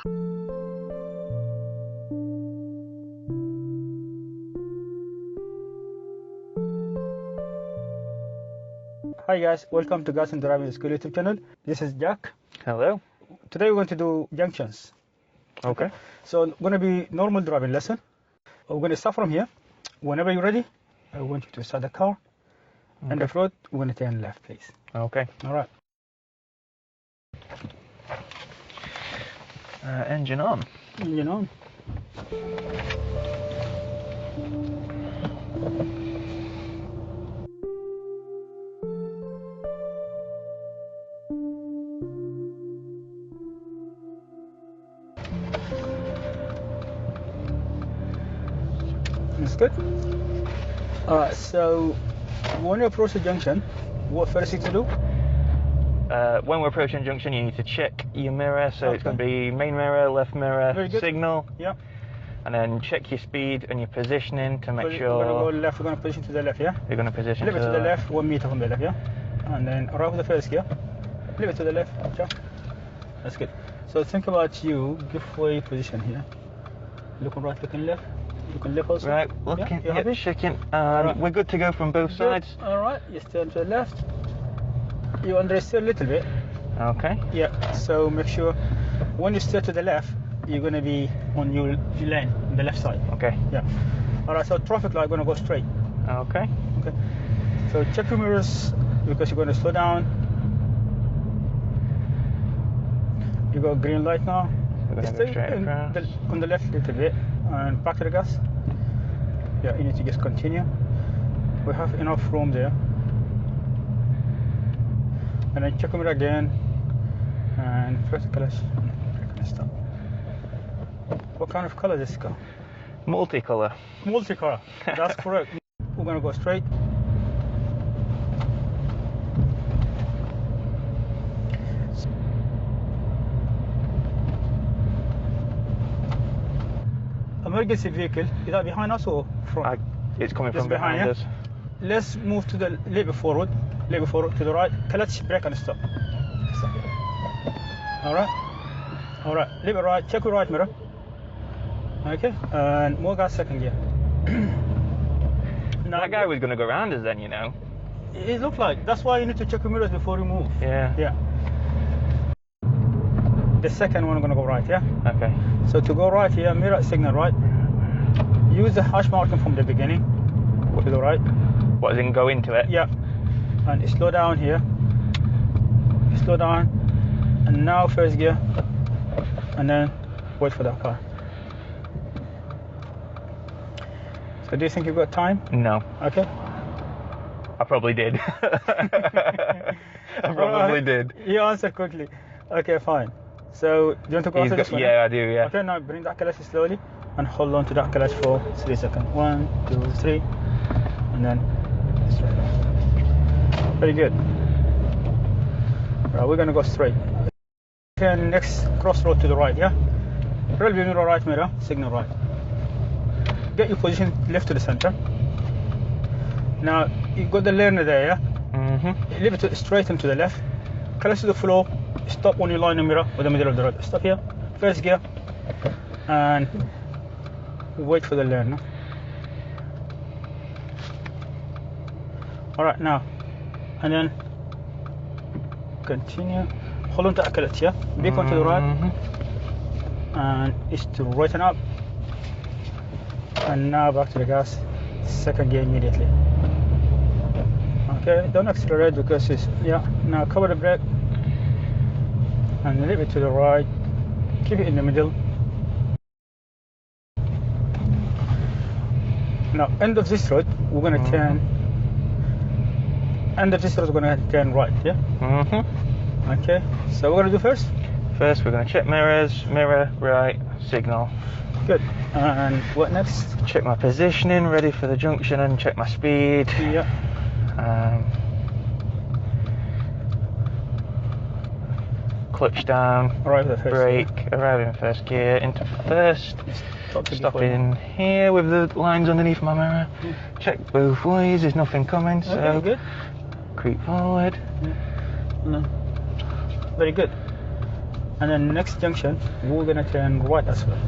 Hi guys, welcome to Gas and Driving School YouTube channel. This is Jack. Hello. Today we're going to do junctions. Okay. So it's going to be normal driving lesson. We're going to start from here. Whenever you're ready, I want you to start the car. Okay. And the road, we're going to turn left, please. Okay. All right. Engine on. Engine on. That's good. All right, so when you approach the junction, what first thing to do? When we're approaching junction, you need to check your mirror. So Okay. it's going to be main mirror, left mirror, Very good. signal. Yeah. And then check your speed and your positioning to make So sure we're going to go left, we're going to position to the left, yeah? you're going to position A little bit to to the left, 1 meter from the left, yeah? And then arrive with the first gear. A little bit to the left, check. That's good. So think about you, before you position here. Looking right, looking left. Looking left also. Right, looking, you're yeah, happy? checking. Alright. We're good to go from both sides. Alright, you turn to the left. You understeer a little bit. Okay. Yeah, so make sure when you steer to the left, you're going to be on your lane, on the left side. Okay. Yeah. Alright, so traffic light going to go straight. Okay. Okay. So check your mirrors because you're going to slow down. You got green light now. We're going to go straight across. On the left a little bit and back to the gas. Yeah, you need to just continue. We have enough room there. And then check your mirror again and press the clutch. Stop. What kind of color is this car? Multicolor. Multicolor. That's correct. We're going to go straight. Emergency vehicle, is that behind us or front? It's coming Just from behind yeah? us. Let's move to the little forward to the right. Clutch, brake and stop. Alright? Alright, little right, check your right mirror. Okay, and more gas, second gear. Now, That guy was going to go round us then, you know. it looked like, that's why you need to check your mirrors before you move. Yeah. Yeah. The second one, I'm going to go right, yeah? Okay. So to go right here, mirror signal right. Use the hash marking from the beginning. To the right. What, as in go into it? Yeah. And slow down here. Slow down. And now first gear. And then wait for that car. So do you think you've got time? No. Okay. I probably did. I probably did. You answered quickly. Okay, fine. So do you want to go after this one? Yeah, I do, yeah. Okay, now bring that clutch slowly and hold on to that clutch for 3 seconds. 1, 2, 3, and then straight. Very good. Right, we're gonna go straight. Okay, next crossroad to the right, yeah? Rear view mirror right mirror, signal right. Get your position left to the center. Now you got the learner there, yeah? Mm-hmm. Leave it straight into the left. Clutch to the floor. Stop on your line of mirror with the middle of the road. Stop here. First gear. And wait for the learner. Alright, now. And then continue. Hold on to the clutch here. Big one to the right. And it's to right and up. And now back to the gas. Second gear immediately. Okay, don't accelerate because it's, yeah. Now cover the brake. And a little bit to the right. Keep it in the middle. Now, end of this road, we're going to turn. End of this road, we're going to turn right, yeah? Mm-hmm. Okay, so we're going to do first? First, we're going to check mirrors, mirror, right, signal. Good. And what next? Check my positioning, ready for the junction, and check my speed. Yeah. Clutch down, Arrive at the first brake, gear. arrive in first gear, into first, stop in here with the lines underneath my mirror, check both ways, there's nothing coming, so Okay, good. creep forward. Yeah. No. Very good. And then next junction, we're gonna turn right as well.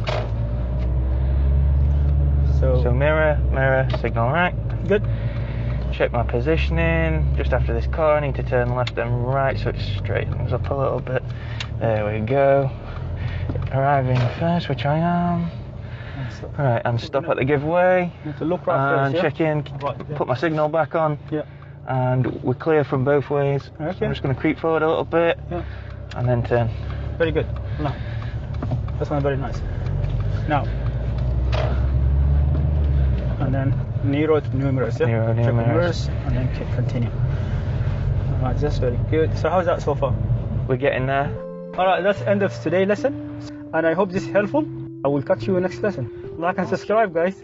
So mirror, signal right. Good. Check my positioning. Just after this car, I need to turn left and right so it straightens up a little bit. There we go. Arriving first, which I am. Right, and stop at the giveaway. You have to look right and first, check in, put my signal back on. Yeah. And we're clear from both ways. Okay. So I'm just going to creep forward a little bit. Yeah. And then turn. Very good. No. That's not very nice. Now. And then Nero new mirrors, yeah? Nero new Check the mirrors. and then continue. Alright, that's very good. So how's that so far? We're getting there. Alright, that's the end of today's lesson. And I hope this is helpful. I will catch you in the next lesson. Like and subscribe, guys.